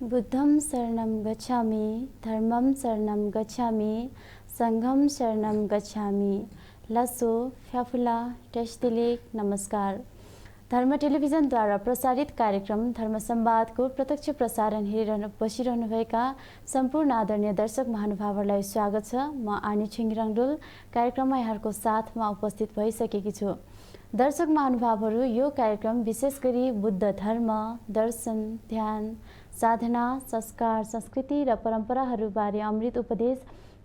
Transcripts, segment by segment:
बुद्धं शरणं गच्छामि, धर्मं शरणं गच्छामि, संघं शरणं गच्छामि। लसो फ्याफुला टेस्टिलेक नमस्कार। धर्म टेलिभिजनद्वारा प्रसारित कार्यक्रम धर्म संवादको प्रत्यक्ष प्रसारण बसिरहनुभएका सम्पूर्ण आदरणीय दर्शक महानुभावहरूलाई स्वागत छ। म आनी छिङराङडोल कार्यक्रममा यहाँहरूको साथमा उपस्थित भइसकेकी छु। दर्शक महानुभावहरू, यो कार्यक्रम विशेष गरी बुद्ध धर्म, दर्शन, ध्यान, साधना, संस्कार, संस्कृति र परम्पराहरूबारे अमृत उपदेश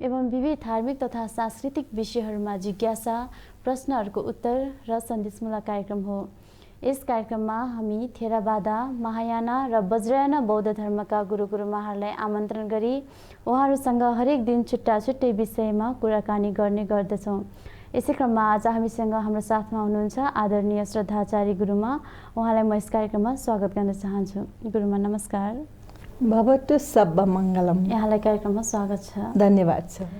एवं विविध धार्मिक तथा सांस्कृतिक विषयहरूमा जिज्ञासा, प्रश्नहरूको उत्तर र सन्देशमूलक कार्यक्रम हो। यस कार्यक्रममा हामी थेरावादा, महायाना र वज्रयाना बौद्ध धर्मका गुरुमाहरूलाई आमन्त्रण गरी उहाँहरूसँग हरेक दिन छुट्टा छुट्टै विषयमा कुराकानी गर्ने गर्दछौँ। यसै क्रममा आज हामीसँग हाम्रो साथमा हुनुहुन्छ आदरणीय श्रद्धाचार्य गुरुमा। उहाँलाई म यस कार्यक्रममा स्वागत गर्न चाहन्छु। गुरुमा नमस्कार। भवतु सब्ब मङ्गलम। यहाँलाई कार्यक्रममा स्वागत छ। धन्यवाद छ।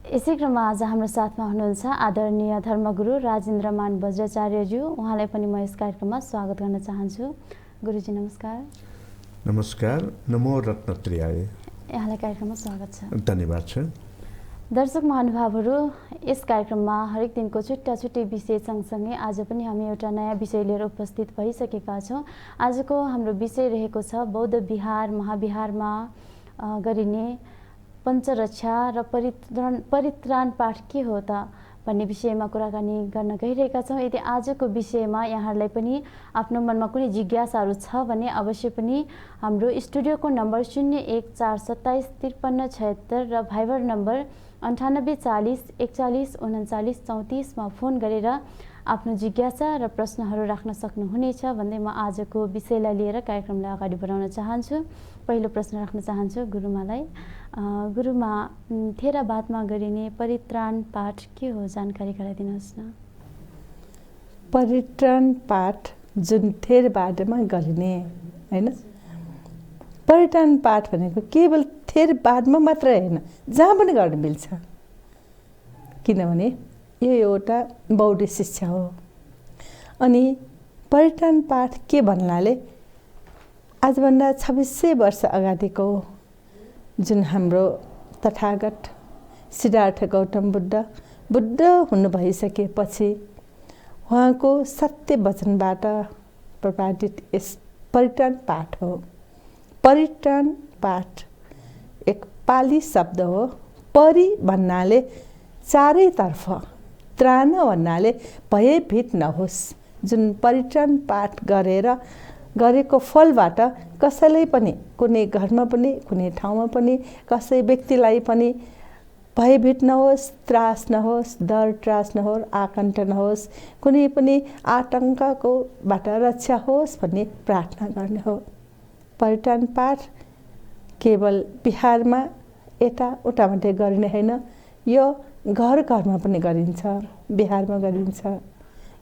यसै क्रममा आज हाम्रो साथमा हुनुहुन्छ आदरणीय धर्मगुरु राजेन्द्रमान वज्राचार्यज्यू। उहाँलाई पनि म यस कार्यक्रममा स्वागत गर्न चाहन्छु। गुरुजी नमस्कार। नमस्कार। नमो रत्नत्रियाय। यहाँलाई कार्यक्रममा स्वागत छ। धन्यवाद छ। दर्शक महानुभावहरू, यस कार्यक्रममा हरेक दिनको छुट्टा छुट्टै विषय सँगसँगै आज पनि हामी एउटा नयाँ विषय लिएर उपस्थित भइसकेका छौँ। आजको हाम्रो विषय रहेको छ बौद्ध विहार महाविहारमा गरिने पञ्चरक्षा र परित्राण पाठ के हो त भन्ने विषयमा कुराकानी गर्न गइरहेका छौँ। यदि आजको विषयमा यहाँहरूलाई पनि आफ्नो मनमा कुनै जिज्ञासाहरू छ भने अवश्य पनि हाम्रो स्टुडियोको नम्बर 0147275376 र भाइबर नम्बर 9840413934 मा फोन गरेर आफ्नो जिज्ञासा र प्रश्नहरू राख्न सक्नुहुनेछ भन्दै म आजको विषयलाई लिएर कार्यक्रमलाई अगाडि बढाउन चाहन्छु। पहिलो प्रश्न राख्न चाहन्छु गुरुमालाई। गुरुमा, थेरावादमा गरिने परित्राण पाठ के हो, जानकारी गराइदिनुहोस् न। परित्राण पाठ जुन थेरवादमा गरिने हैन, परित्राण पाठ भनेको केवल थेरवादमा मात्रै होइन, जहाँ पनि गर्न मिल्छ। किनभने यो एउटा बौद्ध शिक्षा हो। अनि परित्राण पाठ के भन्नाले आजभन्दा 2600 वर्ष अगाडिको जुन हाम्रो तथागत सिद्धार्थ गौतम बुद्ध हुनु भइसकेपछि उहाँको सत्य वचनबाट प्रपादित यस परित्राण पाठ हो। परित्राण पाठ एक पाली शब्द हो। परि भन्नाले चारैतर्फ, त्राण भन्नाले भयभीत नहोस्। जुन परित्राण पाठ गरेको फलबाट कसैलाई पनि, कुनै घरमा पनि, कुनै ठाउँमा पनि, कसै व्यक्तिलाई पनि भयभीत नहोस्, त्रास नहोस्, डर त्रास नहोस्, आकण्ठ नहोस्, कुनै पनि आतङ्ककोबाट रक्षा होस् भन्ने प्रार्थना गर्ने हो। परित्राण पाठ केवल बिहारमा यताउता मात्रै गरिने होइन, यो घर घरमा पनि गरिन्छ, बिहारमा गरिन्छ।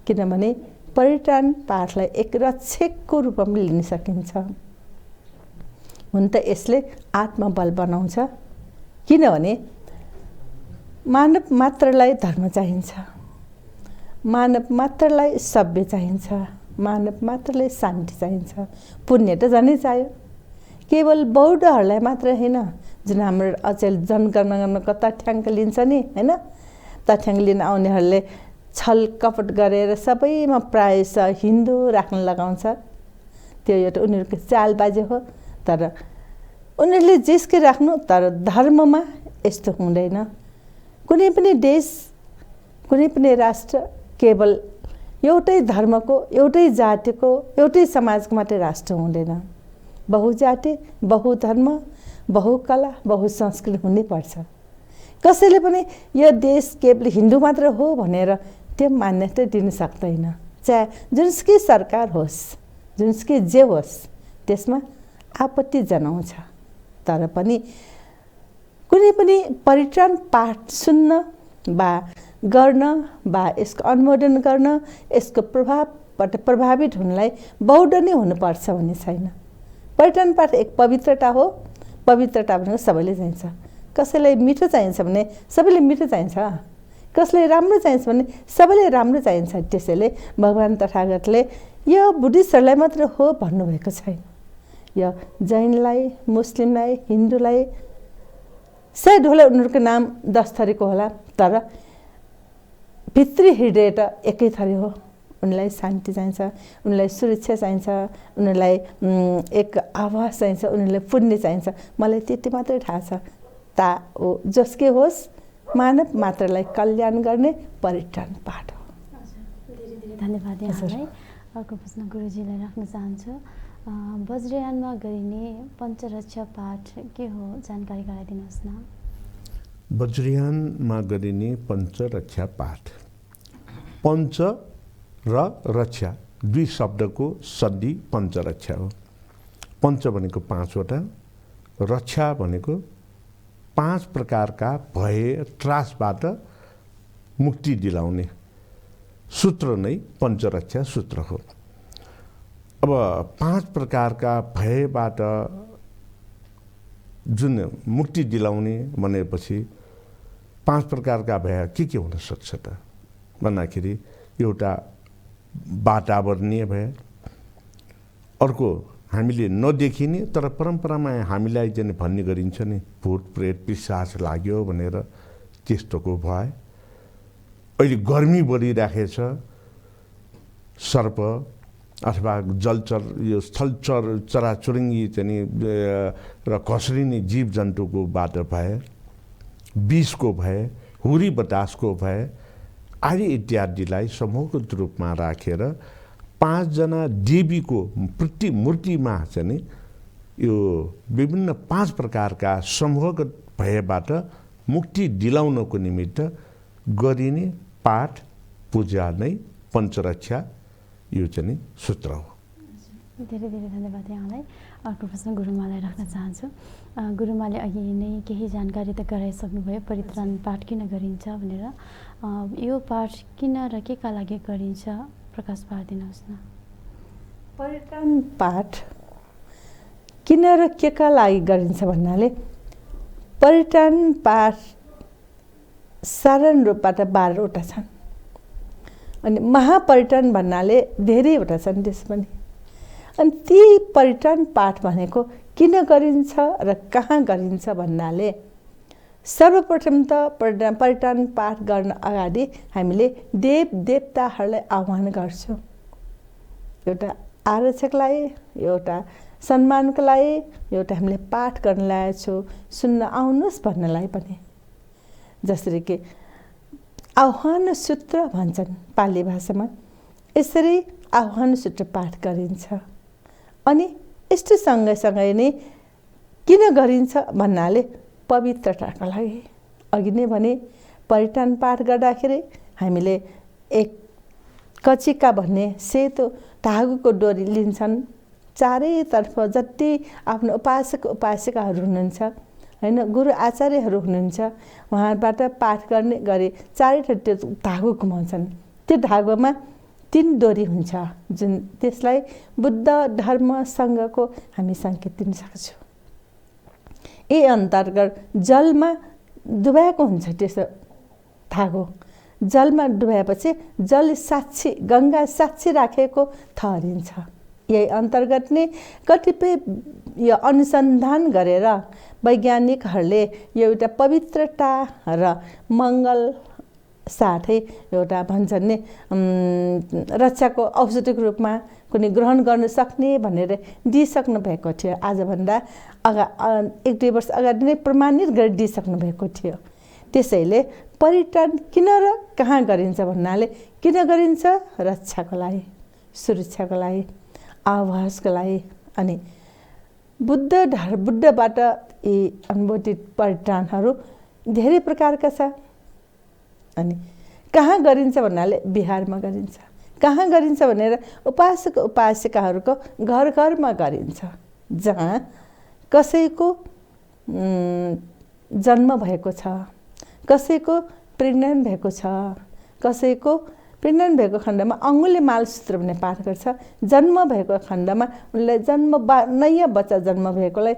किनभने परित्राण पाठलाई एक रक्षकको रूपमा पनि लिन सकिन्छ। हुन त यसले आत्मबल बनाउँछ। किनभने मानव मात्रलाई धर्म चाहिन्छ, मानव मात्रलाई सभ्य चाहिन्छ, मानव मात्रलाई शान्ति चाहिन्छ, पुण्य त झनै चाहियो। केवल बौद्धहरूलाई मात्र होइन, जुन हाम्रो अचेल जनगणनाको तथ्याङ्क लिन्छ नि होइन, तथ्याङ्क लिन आउनेहरूले छल कपट गरेर सबैमा प्रायः हिन्दू राख्न लगाउँछ। त्यो एउटा उनीहरूको चालबाजी हो। तर उनीहरूले जेसकै राख्नु, तर धर्ममा यस्तो हुँदैन। कुनै पनि देश, कुनै पनि राष्ट्र केवल एउटै धर्मको, एउटै जातिको, एउटै समाजको मात्रै राष्ट्र हुँदैन। बहुजाति, बहुधर्म, बहुकला, बहुसंस्कृति हुनैपर्छ। कसैले पनि यो देश केवल हिन्दू मात्र हो भनेर त्यो मान्यता दिन सक्दैन। चाहे जुनसुकै सरकार होस्, जुनसुकै जे होस्, त्यसमा आपत्ति जनाउँछ। तर पनि कुनै पनि परित्राण पाठ सुन्न वा गर्न वा यसको अनुमोदन गर्न, यसको प्रभावबाट प्रभावित हुनलाई बौद्ध नै हुनुपर्छ भन्ने छैन। परित्राण पाठ एक पवित्रता हो। पवित्रता भनेको सबैले चाहिन्छ। कसैलाई मिठो चाहिन्छ भने सबैले मिठो चाहिन्छ, कसैलाई राम्रो चाहिन्छ भने सबैले राम्रो चाहिन्छ। त्यसैले भगवान् तथागतले यो बुद्धिस्टहरूलाई मात्र हो भन्नुभएको छैन, या जैनलाई, मुस्लिमलाई, हिन्दूलाई सायद होला उनीहरूको नाम 10 थरीको होला, तर भित्री हृदय त एकै थरी हो। उनीलाई शान्ति चाहिन्छ, उनीलाई सुरक्षा चाहिन्छ, उनीलाई एक आवास चाहिन्छ, उनीलाई पुण्य चाहिन्छ। मलाई त्यति मात्रै थाहा छ। जसकै होस्, मानव मात्रलाई कल्याण गर्ने परित्राण पाठ हो। धेरै धन्यवाद यहाँलाई। अर्को प्रश्न गुरुजीलाई राख्न चाहन्छु। वज्रयानमा गरिने पञ्चरक्षा पाठ के हो, जानकारी गराइदिनुहोस् न। वज्रयानमा गरिने पञ्चरक्षा पाठ, पञ्च र रक्षा दुई शब्दको सन्धि पञ्चरक्षा हो। पञ्च भनेको 5वटा, रक्षा भनेको 5 प्रकारका भय त्रासबाट मुक्ति दिलाउने सूत्र नै पञ्चरक्षा सूत्र हो। अब 5 प्रकारका भयबाट जुन मुक्ति दिलाउने भनेपछि 5 प्रकारका भय के हुन सक्छ त भन्दाखेरि एउटा वातावरणीय भय, अर्को हामीले नदेखिने तर परम्परामा हामीलाई चाहिँ भन्ने गरिन्छ नि भूत प्रेत पिशाच लाग्यो भनेर, त्यस्तोको भय। अहिले गर्मी बढिराखेछ, सर्प अथवा जलचर यो स्थलचर चराचुरुङ्गी चाहिँ र घस्रिने जीव जन्तुकोबाट भय, विषको भय, हुरी बतासको भय आदि इत्यादिलाई समूहगत रूपमा राखेर 5 जना देवीको प्रतिमूर्तिमा चाहिँ यो विभिन्न 5 प्रकारका समूहगत भयबाट मुक्ति दिलाउनको निमित्त गरिने पाठ पूजा नै पञ्चरक्षा यो चाहिँ सूत्र हो। धेरै धेरै धन्यवाद यहाँलाई। अर्को प्रश्न गुरुमालाई राख्न चाहन्छु। गुरुमाले अघि नै केही जानकारी त गराइसक्नुभयो परित्राण पाठ किन गरिन्छ भनेर। यो पाठ किन र केका लागि गरिन्छ, प्रकाश पारिदिनुहोस् न। परित्राण पाठ किन र केका लागि गरिन्छ भन्नाले, परित्राण पाठ साधारण रूपबाट 12वटा छन् अनि महापरित्राण भन्नाले धेरैवटा छन् त्यस पनि। अनि ती परित्राण पाठ भनेको किन गरिन्छ र कहाँ गरिन्छ भन्नाले, सर्वप्रथम त परित्राण पाठ गर्न अगाडि हामीले देव देवताहरूलाई आह्वान गर्छौँ। एउटा आरक्षकलाई, एउटा सम्मानको लागि, एउटा हामीले पाठ गर्न लागेको छु, सुन्न आउनुहोस् भन्नलाई पनि। जसरी कि आह्वान सूत्र भन्छन् पाली भाषामा, यसरी आह्वान सूत्र पाठ गरिन्छ। अनि यस्तो सँगसँगै नै किन गरिन्छ भन्नाले पवित्रताका लागि। अघि नै भने परित्राण पाठ गर्दाखेरि हामीले एक कचिका भन्ने सेतो धागोको डोरी लिन्छन्। चारैतर्फ जति आफ्नो उपासक उपासिकाहरू हुनुहुन्छ हैन, गुरु आचार्यहरू हुनुहुन्छ, उहाँबाट पाठ गर्ने गरी चारैतिर त्यो धागो घुमाउँछन्। त्यो धागोमा 3 डोरी हुन्छ, जुन त्यसलाई बुद्ध धर्मसँगको हामी सङ्केत दिन सक्छौँ। यही अन्तर्गत जलमा डुबाएको हुन्छ त्यसो धागो। जलमा डुबाएपछि जल साक्षी, गङ्गा साक्षी राखेको ठहरिन्छ। यही अन्तर्गत नै कतिपय यो अनुसन्धान गरेर वैज्ञानिकहरूले एउटा पवित्रता र मङ्गल साथै एउटा भन्छन् नि रक्षाको औषधिको रूपमा कुनै ग्रहण गर्न सक्ने भनेर दिइसक्नु भएको थियो। आजभन्दा 1-2 वर्ष अगाडि नै प्रमाणित गरी दिइसक्नु भएको थियो। त्यसैले परित्राण किन र कहाँ गरिन्छ भन्नाले, किन गरिन्छ? रक्षाको लागि, सुरक्षाको लागि, आवासको लागि। अनि बुद्धबाट यी अनुमोदित परित्राणहरू धेरै प्रकारका छ। अनि कहाँ गरिन्छ भन्नाले बिहारमा गरिन्छ। कहाँ गरिन्छ भनेर उपासक उपासिकाहरूको घर घरमा गरिन्छ, जहाँ कसैको जन्म भएको छ, कसैको प्रेग्नेन्ट भएको छ, कसैको प्रेग्नेन्ट भएको खण्डमा अङ्गुली मालसूत्र भन्ने पाठ गर्छ। जन्म भएको खण्डमा उनलाई नयाँ बच्चा जन्म भएकोलाई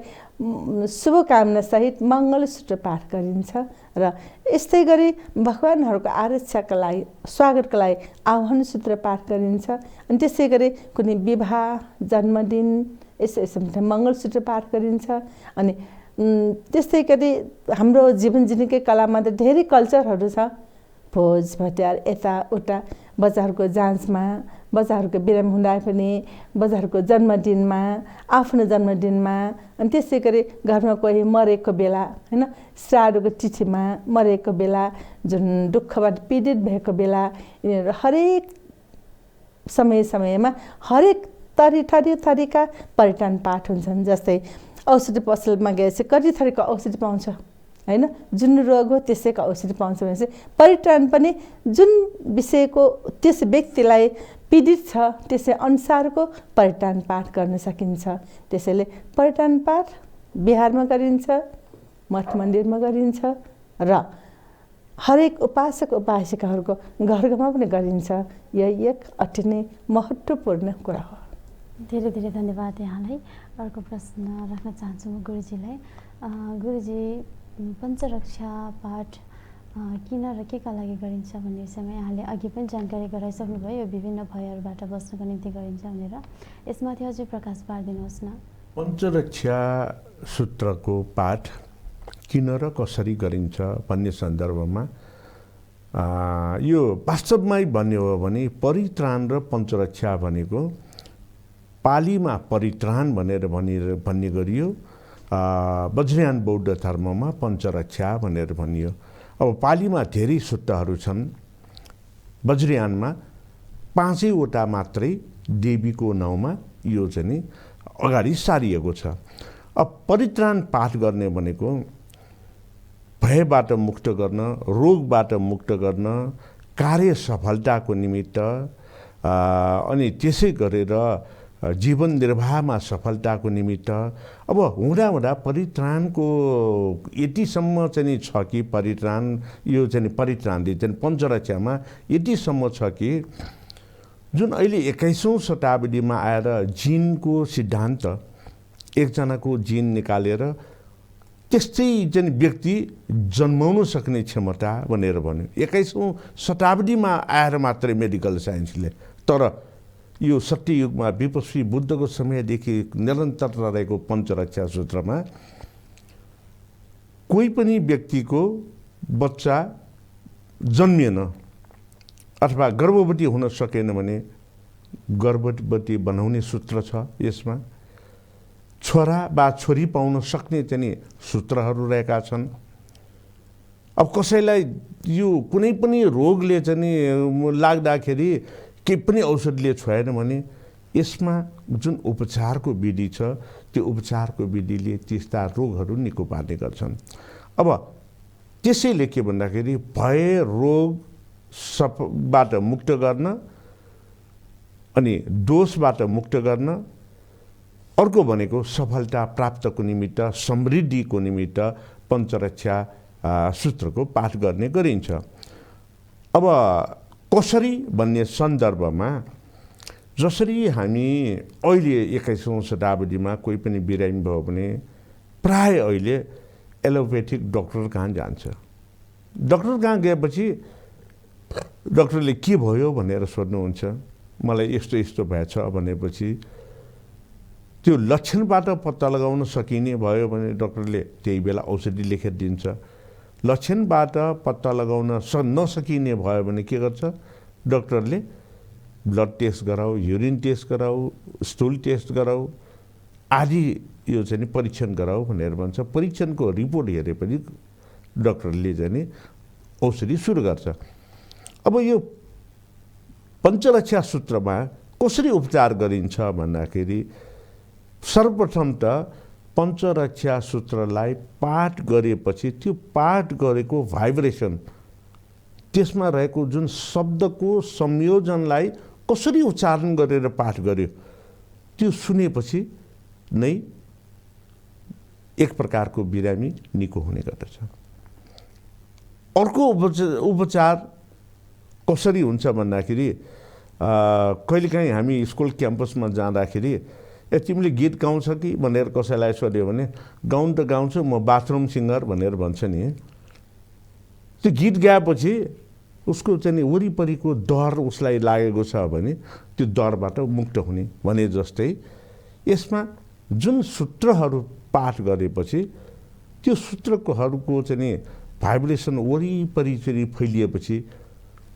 शुभकामना सहित मङ्गलसूत्र पाठ गरिन्छ। र यस्तै गरी भगवान्हरूको आरक्षाका लागि, स्वागतको लागि आह्वान सूत्र पाठ गरिन्छ। अनि त्यसै गरी कुनै विवाह, जन्मदिन, यसो यसो मङ्गलसूत्र पाठ गरिन्छ। अनि त्यस्तै गरी हाम्रो जीवन जीवनकै कलामा त धेरै कल्चरहरू छ। भोज भट्यार यताउता बच्चाहरूको जाँचमा, बच्चाहरूको बिरामी हुँदा पनि, बच्चाहरूको जन्मदिनमा, आफ्नो जन्मदिनमा, अनि त्यसै गरी घरमा कोही मरेको बेला होइन, श्राद्धको तिथिमा मरेको बेला, जुन दुःखबाट पीडित भएको बेला, यिनीहरू हरेक समयमा हरेक थरीका परित्राण पाठ हुन्छन्। जस्तै औषधि पसलमा गएपछि कति थरीको औषधि पाउँछ होइन, जुन रोग हो त्यसैको औषधि पाउँछ भनेपछि परित्राण पनि जुन विषयको त्यस व्यक्तिलाई पीडित छ त्यसै अनुसारको परित्राण पाठ गर्न सकिन्छ। त्यसैले परित्राण पाठ बिहारमा गरिन्छ, मठ मन्दिरमा गरिन्छ र हरेक उपासक उपासिकाहरूको घरमा पनि गरिन्छ। यही एक अति नै महत्त्वपूर्ण कुरा हो। धेरै धेरै धन्यवाद यहाँलाई। अर्को प्रश्न राख्न चाहन्छु म गुरुजीलाई। गुरुजी, पञ्चरक्षा पाठ किन र केका लागि गरिन्छ भन्ने विषयमा यहाँले अघि पनि जानकारी गराइसक्नुभयो। यो विभिन्न भयहरूबाट बस्नको निम्ति गरिन्छ भनेर, यसमाथि अझै प्रकाश पारिदिनुहोस् न। पञ्चरक्षा सूत्रको पाठ किन र कसरी गरिन्छ भन्ने सन्दर्भमा यो वास्तवमै भन्ने हो भने परित्राण र पञ्चरक्षा भनेको पालीमा परित्राण भनेर भन्ने गरियो, वज्रयान बौद्ध धर्ममा पञ्चरक्षा भनेर भनियो। अब पालीमा धेरै सूत्रहरू छन्, वज्रयानमा 5वटा मात्रै देवीको नाउँमा यो चाहिँ अगाडि सारिएको छ। अब परित्राण पाठ गर्ने भनेको भयबाट मुक्त गर्न, रोगबाट मुक्त गर्न, कार्य सफलताको निमित्त, अनि त्यसै गरेर जीवन निर्वाहमा सफलताको निमित्त। अब हुँदा परित्राणको यतिसम्म चाहिँ छ कि परित्राण यो चाहिँ परित्राणले चाहिँ पञ्चरक्षामा यतिसम्म छ कि जुन अहिले 21औं शताब्दीमा आएर जिनको सिद्धान्त, एकजनाको जिन निकालेर त्यस्तै चाहिँ व्यक्ति जन्माउन सक्ने क्षमता भनेर भन्यो। 21औं शताब्दीमा आएर मात्रै मेडिकल साइन्सले। तर यो सत्ययुगमा विपस्वी बुद्धको समयदेखि निरन्तर रहेको पञ्चरक्षा सूत्रमा कोही पनि व्यक्तिको बच्चा जन्मिएन अथवा गर्भवती हुन सकेन भने गर्भवती बनाउने सूत्र छ। यसमा छोरा वा छोरी पाउन सक्ने चाहिँ सूत्रहरू रहेका छन्। अब कसैलाई यो कुनै पनि रोगले चाहिँ लाग्दाखेरि केही पनि औषधले छोएन भने यसमा जुन उपचारको विधि छ त्यो उपचारको विधिले त्यस्ता रोगहरू निको पार्ने गर्छन्। अब त्यसैले के भन्दाखेरि भय रोग बाट मुक्त गर्न अनि दोषबाट मुक्त गर्न, अर्को भनेको सफलता प्राप्तको निमित्त, समृद्धिको निमित्त पञ्चरक्षा सूत्रको पाठ गर्ने गरिन्छ। अब कसरी भन्ने सन्दर्भमा जसरी हामी अहिले 21औं शताब्दीमा कोही पनि बिरामी भयो भने प्राय अहिले एलोपेथिक डक्टर कहाँ जान्छ। डक्टर कहाँ गएपछि डक्टरले के भयो भनेर सोध्नुहुन्छ, मलाई यस्तो यस्तो भएछ भनेपछि त्यो लक्षणबाट पत्ता लगाउन सकिने भयो भने डक्टरले त्यही बेला औषधि लेखेर दिन्छ। लक्षणबाट पत्ता लगाउन नसकिने भयो भने के गर्छ डक्टरले, ब्लड टेस्ट गराऊ, युरिन टेस्ट गराऊ, स्टुल टेस्ट गराऊ आदि यो चाहिँ परीक्षण गराऊ भनेर भन्छ। परीक्षणको रिपोर्ट हेरेपछि डक्टरले चाहिँ औषधि सुरु गर्छ। अब यो पञ्चरक्षा सूत्रमा कसरी उपचार गरिन्छ भन्दाखेरि सर्वप्रथम त पञ्चरक्षा सूत्रलाई पाठ गरेपछि त्यो पाठ गरेको भाइब्रेसन, त्यसमा रहेको जुन शब्दको संयोजनलाई कसरी उच्चारण गरेर पाठ गर्यो त्यो सुनेपछि नै एक प्रकारको बिरामी निको हुने गर्दछ। अर्को उपचार कसरी हुन्छ भन्दाखेरि कहिलेकाहीँ हामी स्कुल क्याम्पसमा जाँदाखेरि तिमीले गीत गाउँछ कि भनेर कसैलाई सोध्यो भने गाउन त गाउँछु म बाथरुम सिङ्गर भनेर भन्छ नि। त्यो गीत गाएपछि उसको चाहिँ वरिपरिको डर उसलाई लागेको छ भने त्यो डरबाट मुक्त हुने भने जस्तै यसमा जुन सूत्रहरू पाठ गरेपछि त्यो सूत्रहरूको चाहिँ नि भाइब्रेसन वरिपरि चाहिँ फैलिएपछि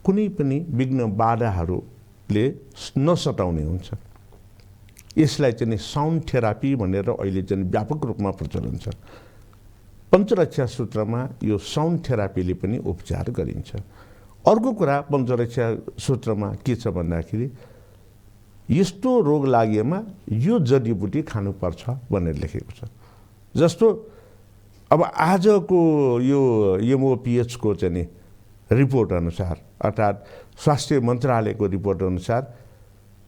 कुनै पनि विघ्न बाधाहरूले नसटाउने हुन्छ। यसलाई चाहिँ नि साउन्ड थेरापी भनेर अहिले चाहिँ व्यापक रूपमा प्रचलन छ। पञ्चरक्षा सूत्रमा यो साउन्ड थेरापीले पनि उपचार गरिन्छ। अर्को कुरा पञ्चरक्षा सूत्रमा के छ भन्दाखेरि यस्तो रोग लागेमा यो जडीबुटी खानुपर्छ भनेर लेखेको छ। जस्तो अब आजको यो एमओपिएचको चाहिँ नि रिपोर्ट अनुसार अर्थात् स्वास्थ्य मन्त्रालयको रिपोर्ट अनुसार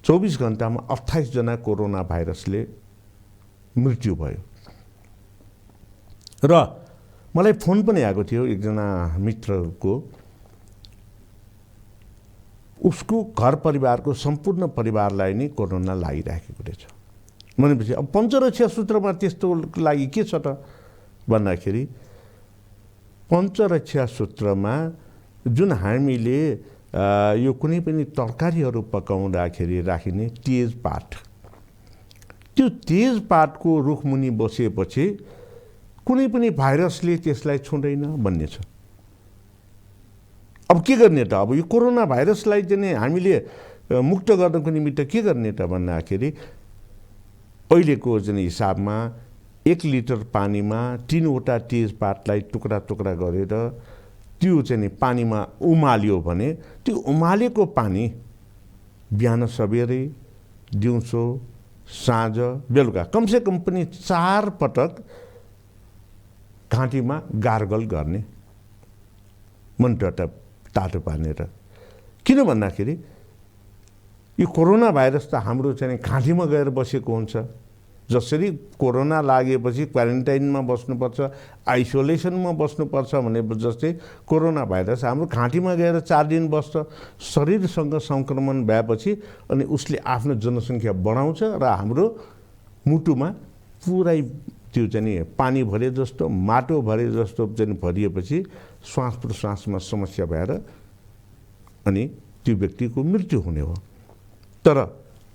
24 घण्टामा 28 जना कोरोना भाइरसले मृत्यु भयो। र मलाई फोन पनि आएको थियो एकजना मित्रको, उसको घर परिवारको सम्पूर्ण परिवारलाई नै कोरोना लागिराखेको रहेछ। भनेपछि अब पञ्चरक्षा सूत्रमा त्यस्तो लागि के छ त भन्दाखेरि पञ्चरक्षा सूत्रमा जुन हामीले यो कुनै पनि तरकारीहरू पकाउँदाखेरि राखिने तेजपात, त्यो तेजपातको रुखमुनि बसेपछि कुनै पनि भाइरसले त्यसलाई छुँदैन भन्ने छ। अब के गर्ने त? अब यो कोरोना भाइरसलाई चाहिँ हामीले मुक्त गर्नको निमित्त के गर्ने त भन्दाखेरि अहिलेको चाहिँ हिसाबमा 1 लिटर पानीमा 3वटा तेजपातलाई टुक्रा टुक्रा गरेर त्यो चाहिँ पानीमा उमाल्यो भने त्यो उमालेको पानी बिहान सबेरै, दिउँसो, साँझ, बेलुका कमसेकम पनि 4 पटक घाँटीमा गार्गल गर्ने, मनटट तातो पारेर। किन भन्दाखेरि यो कोरोना भाइरस त हाम्रो चाहिँ घाँटीमा गएर बसेको हुन्छ। जसरी कोरोना लागेपछि क्वारेन्टाइनमा बस्नुपर्छ, आइसोलेसनमा बस्नुपर्छ भने जस्तै कोरोना भाइरस हाम्रो घाँटीमा गएर 4 दिन बस्छ। शरीरसँग सङ्क्रमण भएपछि अनि उसले आफ्नो जनसङ्ख्या बढाउँछ र हाम्रो मुटुमा पुरै त्यो चाहिँ पानी भरे जस्तो, माटो भरे जस्तो चाहिँ भरिएपछि श्वास प्रश्वासमा समस्या भएर अनि त्यो व्यक्तिको मृत्यु हुने हो। तर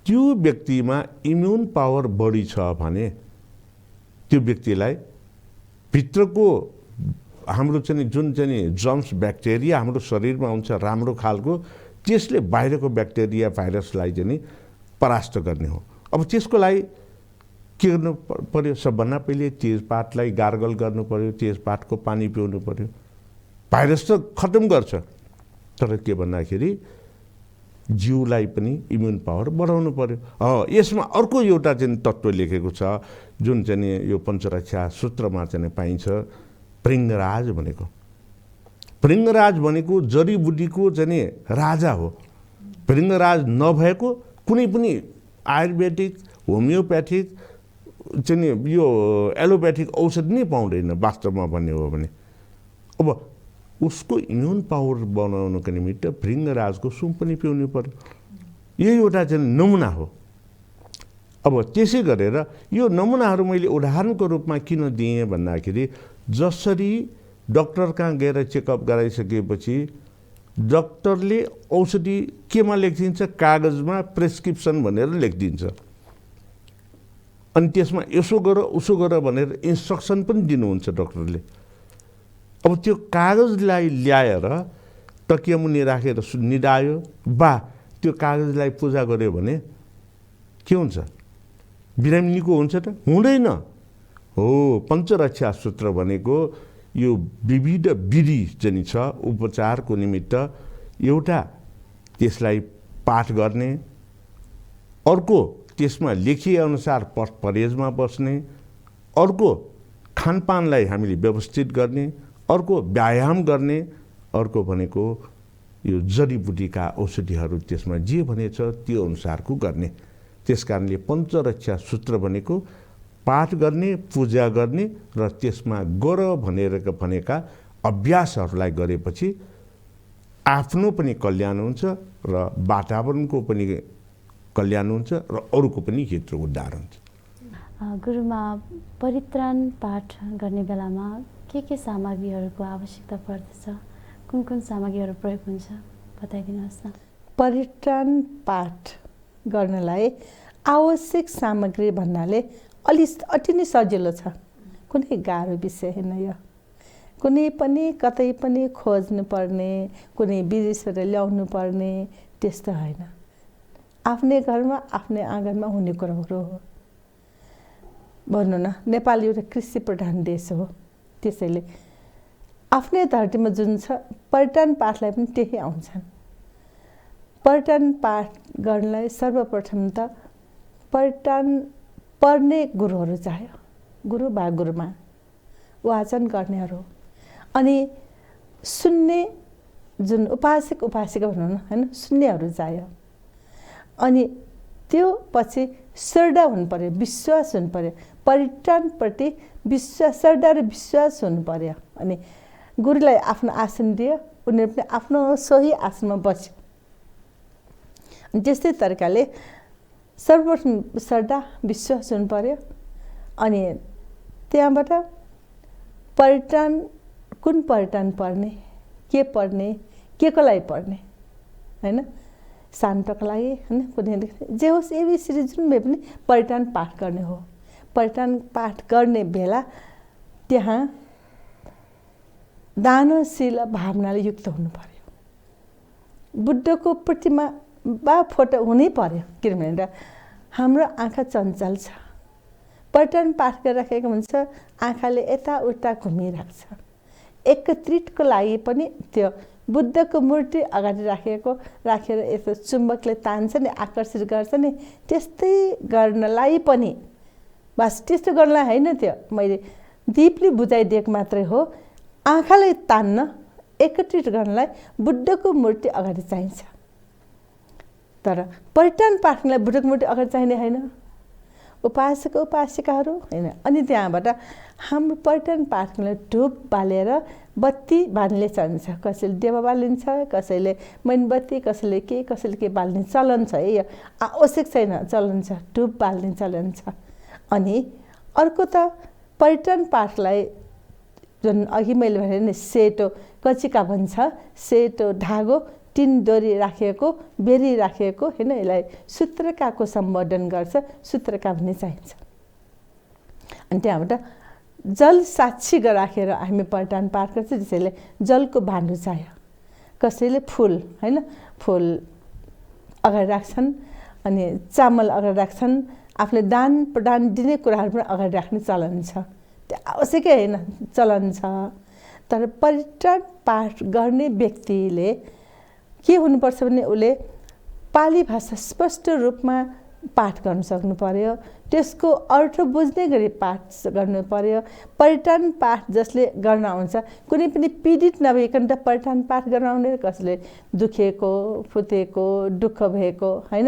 त्यो व्यक्तिमा इम्युन पावर बढी छ भने त्यो व्यक्तिलाई भित्रको हाम्रो चाहिँ जुन चाहिँ जर्म्स ब्याक्टेरिया हाम्रो शरीरमा हुन्छ राम्रो खालको, त्यसले बाहिरको ब्याक्टेरिया भाइरसलाई चाहिँ परास्त गर्ने हो। अब त्यसको लागि के गर्नु पर्यो? सबभन्दा पहिले तेजपातलाई गार्गल गर्नु पर्यो, तेजपातको पानी पिउनु पर्यो। भाइरस त खत्तम गर्छ, तर के भन्दाखेरि जिउलाई पनि इम्युन पावर बढाउनु पर्यो। यसमा अर्को एउटा चाहिँ तत्त्व लेखेको छ जुन चाहिँ यो पञ्चरक्षा सूत्रमा चाहिँ पाइन्छ, भृङ्गराज भनेको। भृङ्गराज भनेको जडीबुटीको चाहिँ राजा हो। भृङ्गराज नभएको कुनै पनि आयुर्वेदिक, होमियोप्याथिक चाहिँ यो एलोप्याथिक औषध नै पाउँदैन वास्तवमा भन्ने हो भने। अब उसको इम्युन पावर बनाउनको निमित्त भृङ्गराजको सुप पनि पिउनु पर्यो। यो एउटा चाहिँ नमुना हो। अब त्यसै गरेर यो नमुनाहरू मैले उदाहरणको रूपमा किन दिएँ भन्दाखेरि जसरी डक्टर कहाँ गएर चेकअप गराइसकेपछि डक्टरले औषधि केमा लेखिदिन्छ? कागजमा प्रेस्क्रिप्सन भनेर लेखिदिन्छ। अनि त्यसमा यसो गर उसो गर भनेर इन्स्ट्रक्सन पनि दिनुहुन्छ डक्टरले। अब त्यो कागजलाई ल्याएर तकियामुनि राखेर निदायो बा त्यो कागजलाई पूजा गर्यो भने के हुन्छ? बिरामी निको हुन्छ त? हुँदैन। हो, पञ्चरक्षा सूत्र भनेको यो विविध विधि चाहिँ छ उपचारको निमित्त। एउटा त्यसलाई पाठ गर्ने, अर्को त्यसमा लेखिएअनुसार परहेजमा बस्ने, अर्को खानपानलाई हामीले व्यवस्थित गर्ने, अर्को व्यायाम गर्ने, अर्को भनेको यो जडीबुटीका औषधिहरू त्यसमा जे भनेछ त्यो अनुसारको गर्ने। त्यसकारणले पञ्चरक्षा सूत्र भनेको पाठ गर्ने, पूजा गर्ने र त्यसमा गर भनेर भनेका अभ्यासहरूलाई गरेपछि आफ्नो पनि कल्याण हुन्छ र वातावरणको पनि कल्याण हुन्छ र अरूको पनि हित र उद्धार हुन्छ। गुरुमा, परित्राण पाठ गर्ने बेलामा के सामग्रीहरूको आवश्यकता पर्दछ? कुन कुन सामग्रीहरू प्रयोग हुन्छ बताइदिनुहोस् न। परित्राण पाठ गर्नलाई आवश्यक सामग्री भन्नाले अति नै सजिलो छ, कुनै गाह्रो विषय होइन यो। कुनै पनि कतै पनि खोज्नु पर्ने, कुनै विदेशबाट ल्याउनु पर्ने त्यस्तो होइन। आफ्नै घरमा आफ्नै आँगनमा हुने कुराहरू हो। भन्नु न, नेपाल एउटा कृषि प्रधान देश हो, त्यसैले आफ्नै धरतीमा जुन छ पर्यटन पाठलाई पनि त्यही आउँछन्। पर्यटन पाठ गर्नलाई सर्वप्रथम त पर्यटन पढ्ने गुरुहरू चाहियो, गुरु बा गुरुमा वाचन गर्नेहरू, अनि सुन्ने जुन उपासक उपासिका भनौँ न होइन, सुन्नेहरू चाहियो। अनि त्यो पछि श्रद्धा हुनु पर्यो, विश्वास हुनु पर्यो, पर्यटनप्रति विश्वास, श्रद्धा र विश्वास हुनु पर्यो। अनि गुरुलाई आफ्नो आसन दियो, उनीहरू पनि आफ्नो सोही आसनमा बस्यो। त्यस्तै तरिकाले सर्वप्रथम श्रद्धा विश्वास हुनु पर्यो। अनि त्यहाँबाट पर्यटन, कुन पर्यटन पढ्ने, के को लागि पढ्ने होइन, शान्तको लागि होइन, कुनै जे होस् एबिसिडी जुन भए पनि पर्यटन पाठ गर्ने हो। पर्यटन पाठ गर्ने बेला त्यहाँ दानशील भावनाले युक्त हुनु पर्यो। बुद्धको प्रतिमा बा फोटो हुनै पर्यो, किनभने हाम्रो आँखा चञ्चल छ। पर्यटन पाठ गरिराखेको हुन्छ, आँखाले यताउता घुमिरहेको छ। एकत्रितको लागि पनि त्यो बुद्धको मूर्ति अगाडि राखेर यस्तो चुम्बकले तान्छ नि, आकर्षित गर्छ नि, त्यस्तै गर्नलाई पनि, बस त्यस्तो गर्नलाई होइन, त्यो मैले दिपले बुझाइदिएको मात्रै हो। आँखालाई तान्न, एकत्रित गर्नलाई बुद्धको मूर्ति अगाडि चाहिन्छ। तर पर्यटन पाठलाई बुद्धको मूर्ति अगाडि चाहिने होइन, उपासक उपासिकाहरू होइन। अनि त्यहाँबाट हाम्रो पर्यटन पाठलाई धुप बालेर बत्ती बाल्ने चलन छ। कसैले देवा बालिन्छ, कसैले मेणबत्ती, कसैले के बाल्ने चलन छ। यो आवश्यक छैन, चलन छ, धुप बाल्ने चलन छ। अनि अर्को त पर्यटन पाठलाई जुन अघि मैले भने नि सेतो कचिका भन्छ, सेतो धागो 3 डोरी राखिएको, बेरी राखिएको होइन, यसलाई सूत्रकाको सम्बोधन गर्छ, सूत्रका भन्ने चाहिन्छ। अनि त्यहाँबाट जल साक्षी राखेर हामी पर्यटन पाठ गर्छ, त्यसैले जलको भाण्डो चाहियो। कसैले फुल होइन, फुल अगाडि राख्छन्, अनि चामल अगाडि राख्छन्, आफूले दान प्रदान दिने कुराहरू पनि अगाडि राख्ने चलन छ। त्यो आवश्यकै होइन, चलन छ। तर पर्यटन पाठ गर्ने व्यक्तिले के हुनुपर्छ भने उसले पाली भाषा स्पष्ट रूपमा पाठ गर्न सक्नु पर्यो, त्यसको अर्थ बुझ्ने गरी पाठ गर्नु पर्यो। पर्यटन पाठ जसले गर्न आउँछ, कुनै पनि पीडित नभइकन त पर्यटन पाठ गर्न आउने, कसैले दुखेको, फुतेको, दुःख भएको होइन,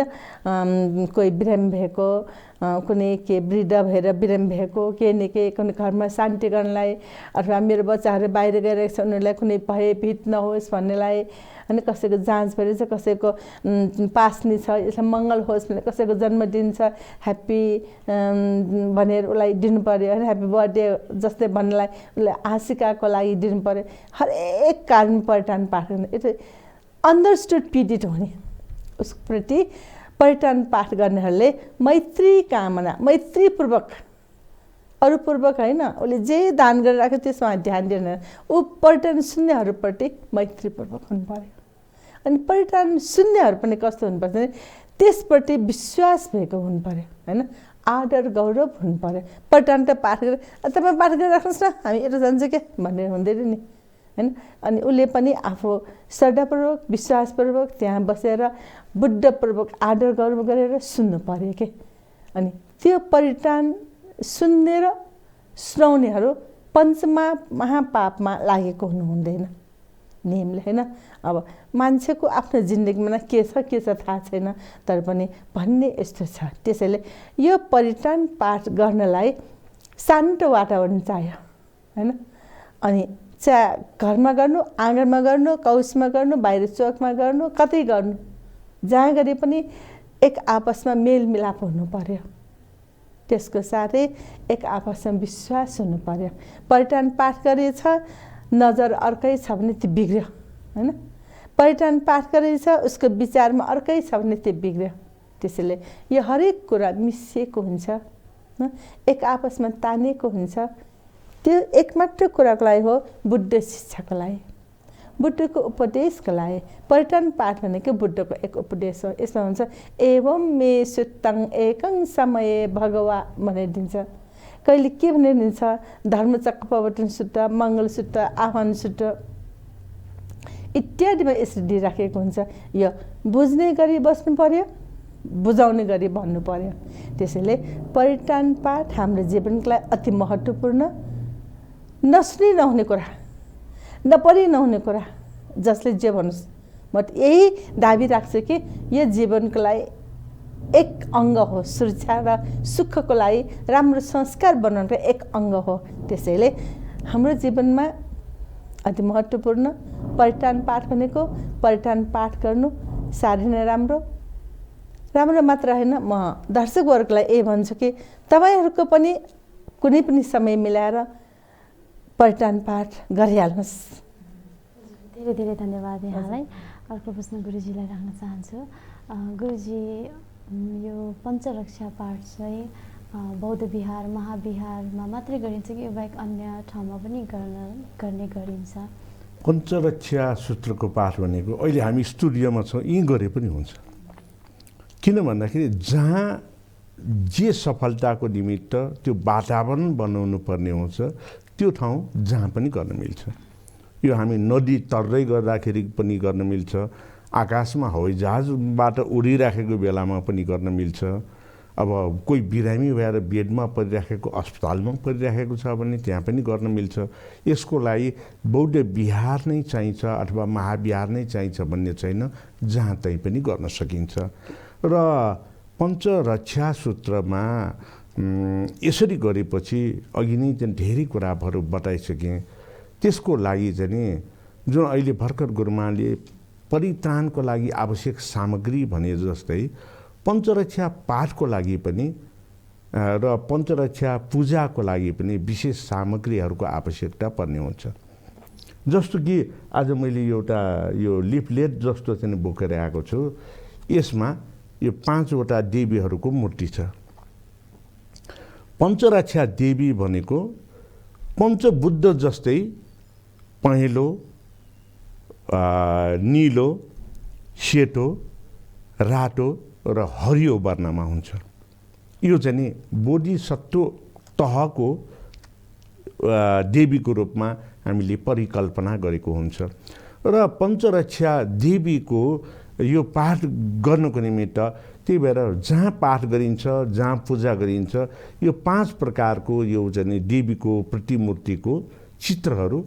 कोही बिरामी भएको, कुनै के वृद्ध भएर बिरामी भएको, के न के कुनै घरमा शान्ति गर्नलाई, अथवा मेरो बच्चाहरू बाहिर गइरहेको छ उनीहरूलाई कुनै भयभीत नहोस् भन्नेलाई, अनि कसैको जाँच भइरहेछ, कसैको पास्नी छ, यसलाई मङ्गल होस् भनेर, कसैको जन्मदिन छ, ह्याप्पी भनेर उसलाई दिनु पर्यो होइन, ह्याप्पी बर्थडे जस्तै भन्नलाई उसलाई आशिकाको लागि दिनु पर्यो। हरेक कारण पर्यटन पाठ गर्ने, यो अन्डरस्टुड पीडित हुने, उसप्रति पर्यटन पाठ गर्नेहरूले मैत्री कामना, मैत्रीपूर्वक, अरूपूर्वक होइन, उसले जे दान गरिराख्यो त्यसमा ध्यान दिएन, ऊ पर्यटन शून्यहरूप्रति मैत्रीपूर्वक हुनु पर्यो। अनि पर्यटन शून्यहरू पनि कस्तो हुनुपर्छ भने त्यसप्रति विश्वास भएको हुनु पर्यो होइन, आदर गौरव हुनु पर्यो। पर्यटन त पाठ गरेर तपाईँ पाठ गरिराख्नुहोस् न, हामी यता जान्छौँ क्या भन्ने हुँदैन नि होइन। अनि उसले पनि आफू श्रद्धापूर्वक, विश्वासपूर्वक त्यहाँ बसेर बुद्धपूर्वक आदर गौरव गरेर सुन्नु पर्यो के। अनि त्यो पर्यटन सुन्ने र सुनाउनेहरू पञ्चमा महापापमा लागेको हुनु हुँदैन नियमले होइन। अब मान्छेको आफ्नो जिन्दगीमा के छ थाहा छैन, तर पनि भन्ने यस्तो छ। त्यसैले यो पर्यटन पाठ गर्नलाई शान्त वातावरण चाहियो होइन। अनि घरमा गर्नु, आँगनमा गर्नु, कौशमा गर्नु, बाहिर चोकमा गर्नु, कतै गर्नु, जहाँ गरे पनि एक आपसमा मेलमिलाप हुनु पर्यो। त्यसको साथै एक आपसमा विश्वास हुनु पर्यो। पर्यटन पाठ गरेछ, नजर अर्कै छ भने त्यो बिग्रियो होइन। पर्यटन पाठ गरेछ, उसको विचारमा अर्कै छ भने त्यो बिग्रियो। त्यसैले यो हरेक कुरा मिसिएको हुन्छ एक आपसमा तानेको हुन्छ। त्यो एक मात्र कुराको लागि हो, बुद्ध शिक्षाको लागि, बुद्धको उपदेशको लागि। परित्राण पाठ भनेको बुद्धको एक उपदेश हो। यसमा हुन्छ एवं मे सुत्तङ एकं समय भगवा भनेर दिन्छ। कहिले के भनेर दिन्छ, धर्मचक्र प्रवर्तन सूत्र, मङ्गल सूत्र, आह्वान सूत्र इत्यादिमा यसरी दिइराखेको हुन्छ। यो बुझ्ने गरी बस्नु पर्यो, बुझाउने गरी भन्नु पर्यो। त्यसैले परित्राण पाठ हाम्रो जीवनको लागि अति महत्त्वपूर्ण, नसुनी नहुने कुरा, नपरि नहुने कुरा, जसले जे भन्नुहोस् म यही दाबी राख्छु कि यो जीवनको लागि एक अङ्ग हो। सुरक्षा र सुखको लागि राम्रो संस्कार बनाउनको एक अङ्ग हो। त्यसैले हाम्रो जीवनमा अति महत्त्वपूर्ण परित्राण पाठ भनेको, परित्राण पाठ गर्नु साह्रै नै राम्रो मात्र होइन। म दर्शकवर्गलाई यही भन्छु कि तपाईँहरूको पनि कुनै पनि समय मिलाएर परित्राण पाठ गरिहाल्नुहोस्। धेरै धेरै धन्यवाद यहाँलाई। अर्को प्रश्न गुरुजीलाई राख्न चाहन्छु। गुरुजी, यो पञ्चरक्षा पाठ चाहिँ बौद्ध विहार, महाविहारमा मात्रै गरिन्छ कि यो बाहेक अन्य ठाउँमा पनि गर्ने गरिन्छ? पञ्चरक्षा सूत्रको पाठ भनेको अहिले हामी स्टुडियोमा छौँ, यहीँ गरे पनि हुन्छ। किन भन्दाखेरि जहाँ जे सफलताको निमित्त त्यो वातावरण बनाउनु पर्ने हुन्छ, त्यो ठाउँ जहाँ पनि गर्न मिल्छ। यो हामी नदी तर्दै गर्दाखेरि पनि गर्न मिल्छ, आकाशमा हवाईजहाजबाट उडिराखेको बेलामा पनि गर्न मिल्छ। अब कोही बिरामी भएर बेडमा परिराखेको, अस्पतालमा परिराखेको छ भने त्यहाँ पनि गर्न मिल्छ। यसको लागि बौद्ध विहार नै चाहिन्छ अथवा महाविहार नै चाहिन्छ भन्ने छैन, जहाँ तहीँ पनि गर्न सकिन्छ। र पञ्चरक्षा सूत्रमा यसरी गरेपछि अघि नै चाहिँ धेरै कुराहरू बताइसकेँ। त्यसको लागि चाहिँ जुन अहिले भर्खर गुरुमाले परित्राणको लागि आवश्यक सामग्री भने जस्तै पञ्चरक्षा पाठको लागि पनि र पञ्चरक्षा पूजाको लागि पनि विशेष सामग्रीहरूको आवश्यकता पर्ने हुन्छ। जस्तो कि आज मैले एउटा यो लिफलेट जस्तो चाहिँ बोकेर आएको छु। यसमा यो 5वटा देवीहरूको मूर्ति छ। पञ्चरक्षा देवी भनेको पञ्चबुद्ध जस्तै पहेँलो, निलो, सेतो, रातो र हरियो वर्णमा हुन्छ। यो चाहिँ नि बोधिसत्व तहको देवीको रूपमा हामीले परिकल्पना गरेको हुन्छ। र पञ्चरक्षा देवीको यो पाठ गर्नको निमित्त त्यही भएर जहाँ पाठ गरिन्छ, जहाँ पूजा गरिन्छ, यो 5 प्रकारको यो चाहिँ देवीको प्रतिमूर्तिको चित्रहरू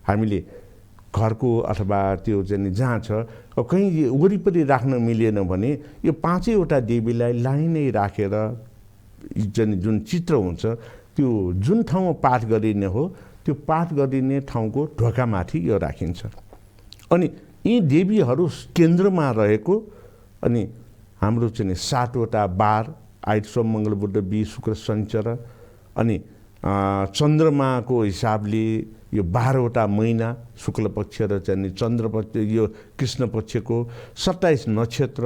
हामीले घरको अथवा त्यो चाहिँ जहाँ छ कहीँ वरिपरि राख्न मिलेन भने यो 5वटा देवीलाई लाइनै राखेर चाहिँ जुन चित्र हुन्छ त्यो जुन ठाउँमा पाठ गरिने हो त्यो पाठ गरिने ठाउँको ढोकामाथि यो राखिन्छ। अनि यी देवीहरू केन्द्रमा रहेको, अनि हाम्रो चाहिँ 7वटा बार आइतबार, सोम, मङ्गल, बुध, बिस, शुक्र, शनिचर, अनि चन्द्रमाको हिसाबले यो 12वटा महिना शुक्ल पक्ष र चाहिँ चन्द्र पक्ष, यो कृष्ण पक्षको 27 नक्षत्र,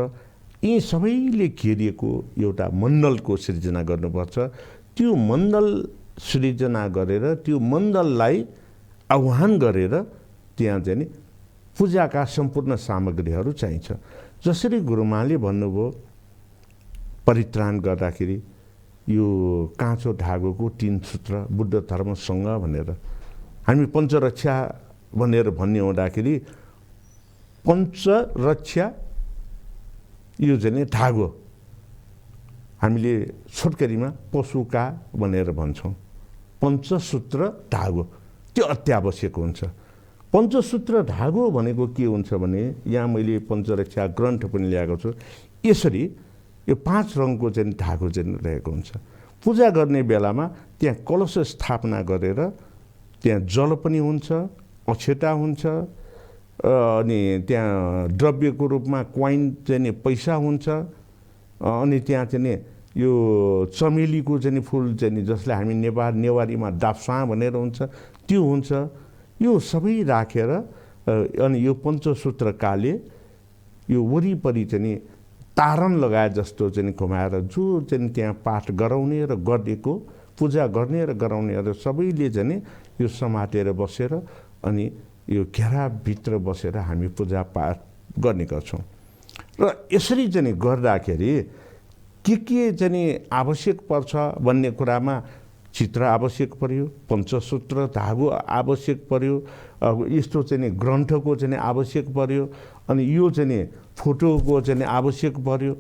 यी सबैले घेरिएको एउटा मण्डलको सृजना गर्नुपर्छ। त्यो मण्डल सृजना गरेर त्यो मण्डललाई आह्वान गरेर त्यहाँ चाहिँ पूजाका सम्पूर्ण सामग्रीहरू चाहिन्छ। जसरी गुरुमाले भन्नुभयो परित्राण गर्दाखेरि यो काँचो धागोको 3 सूत्र बुद्ध धर्मसँग भनेर हामी पञ्चरक्षा भनेर भन्ने हुँदाखेरि पञ्चरक्षा यो चाहिँ धागो हामीले छोटकरीमा पशुका भनेर भन्छौँ। पञ्चसूत्र धागो त्यो अत्यावश्यक हुन्छ। पञ्चसूत्र धागो भनेको के हुन्छ भने यहाँ मैले पञ्चरक्षा ग्रन्थ पनि ल्याएको छु। यसरी यो 5 रङको चाहिँ धागो चाहिँ रहेको हुन्छ। पूजा गर्ने बेलामा त्यहाँ कलश स्थापना गरेर त्यहाँ जल पनि हुन्छ, अक्षता हुन्छ, अनि त्यहाँ द्रव्यको रूपमा क्वाइन चाहिँ पैसा हुन्छ, अनि त्यहाँ चाहिँ यो चमेलीको चाहिँ फुल चाहिँ जसलाई हामी नेवारीमा दाप्सा भनेर हुन्छ त्यो हुन्छ। यो सबै राखेर अनि यो पञ्चसूत्रकाले यो वरिपरि चाहिँ तारण लगाए जस्तो चाहिँ घुमाएर जो चाहिँ त्यहाँ पाठ गराउने र गरेको पूजा गर्ने र गराउनेहरू सबैले चाहिँ यो समातेर बसेर अनि यो घेराभित्र बसेर हामी पूजा पाठ गर्ने गर्छौँ। र यसरी चाहिँ गर्दाखेरि के चाहिँ आवश्यक पर्छ भन्ने कुरामा चित्र आवश्यक पर्यो, पञ्चसूत्र धागो आवश्यक पर्यो, यस्तो चाहिँ ग्रन्थको चाहिँ आवश्यक पर्यो, अनि यो चाहिँ फोटोको चाहिँ आवश्यक पर्यो।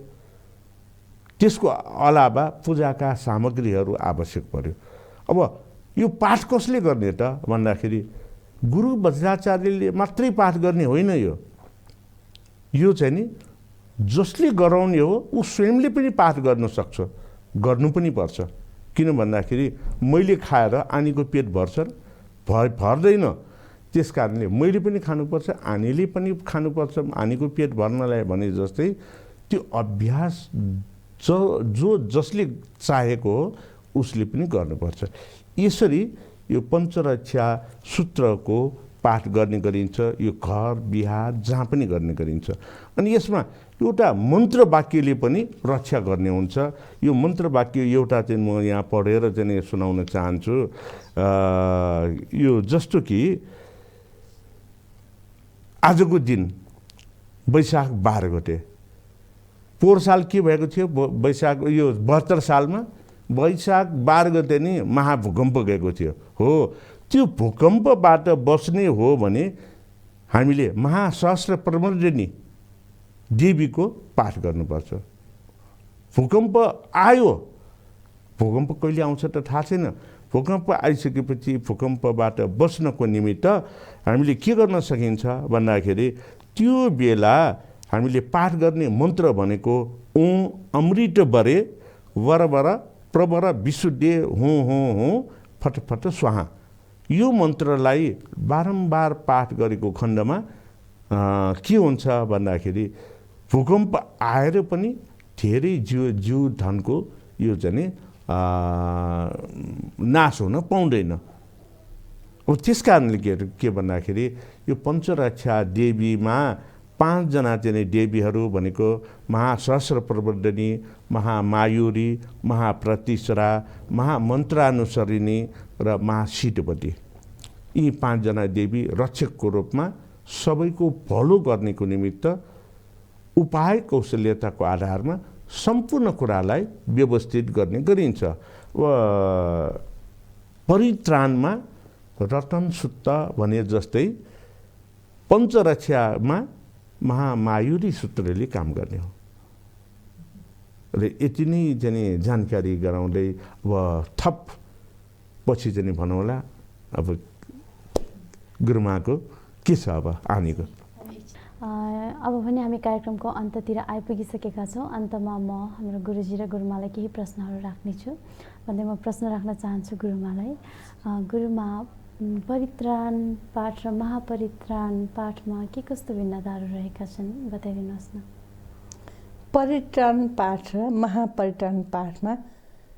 त्यसको अलावा पूजाका सामग्रीहरू आवश्यक पर्यो। अब यो पाठ कसले गर्ने त भन्दाखेरि गुरु वज्राचार्यले मात्रै पाठ गर्ने होइन। यो चाहिँ नि जसले गराउने हो ऊ स्वयंले पनि पाठ गर्न सक्छ, गर्नु पनि पर्छ। किन भन्दाखेरि मैले खाएर आनीको पेट भर्छ भर्दैन, त्यस कारणले मैले पनि खानुपर्छ, आनीले पनि खानुपर्छ। आनीको पेट भर्नलाई भने जस्तै त्यो अभ्यास जो जसले चाहेको हो उसले पनि गर्नुपर्छ। यसरी यो पञ्चरक्षा सूत्रको पाठ गर्ने गरिन्छ। यो घर बिहा जहाँ पनि गर्ने गरिन्छ। अनि यसमा एउटा मन्त्र वाक्यले पनि रक्षा गर्ने हुन्छ। यो मन्त्र वाक्य एउटा चाहिँ म यहाँ पढेर चाहिँ सुनाउन चाहन्छु। यो जस्तो कि आजको दिन वैशाख 12 गते, पोहोर साल के भएको थियो, वैशाख यो 72 सालमा वैशाख 12 गते नि महाभूकम्प गएको थियो। हो, त्यो भूकम्पबाट बस्ने हो भने हामीले महासहस्र प्रमर्दिनी देवीको पाठ गर्नुपर्छ। भूकम्प आयो, भूकम्प कहिले आउँछ त थाहा छैन। भूकम्प आइसकेपछि भूकम्पबाट बस्नको निमित्त हामीले के गर्न सकिन्छ भन्दाखेरि त्यो बेला हामीले पाठ गर्ने मन्त्र भनेको ओं अमृत बरे वरवर प्रवर विशुद्धे हुँ हुँ हुँ फट फट स्वाहा। यो मन्त्रलाई बारम्बार पाठ गरेको खण्डमा के हुन्छ भन्दाखेरि भूकम्प आएर पनि धेरै जीव धनको यो चाहिँ नाश हुन पाउँदैन। अब त्यस कारणले के भन्दाखेरि यो पञ्चरक्षा देवीमा 5 जना चाहिँ देवीहरू भनेको महासहस्र प्रवर्धिनी, महामायुरी, महाप्रतिश्रा, महामन्त्रानुसरिणी र महासिद्धवती, यी 5 जना देवी रक्षकको रूपमा सबैको भलो गर्नेको निमित्त उपाय कौशल्यताको आधारमा सम्पूर्ण कुरालाई व्यवस्थित गर्ने गरिन्छ। परित्राणमा रतन सुत्त भने जस्तै पञ्चरक्षामा महामायुरी सूत्रले काम गर्ने हो। र यति नै चाहिँ जानकारी गराउँदै अब थप पछि चाहिँ भनौँला अब गुरुमाको के छ अब आनीको। अब भने हामी कार्यक्रमको अन्ततिर आइपुगिसकेका छौँ। अन्तमा म हाम्रो गुरुजी र गुरुमालाई केही प्रश्नहरू राख्नेछु भन्दै म प्रश्न राख्न चाहन्छु गुरुमालाई। गुरुमा, परित्राण पाठ र महापरित्राण पाठमा के कस्तो भिन्नताहरू रहेका छन् बताइदिनुहोस् न। परित्राण पाठ र महापरित्राण पाठमा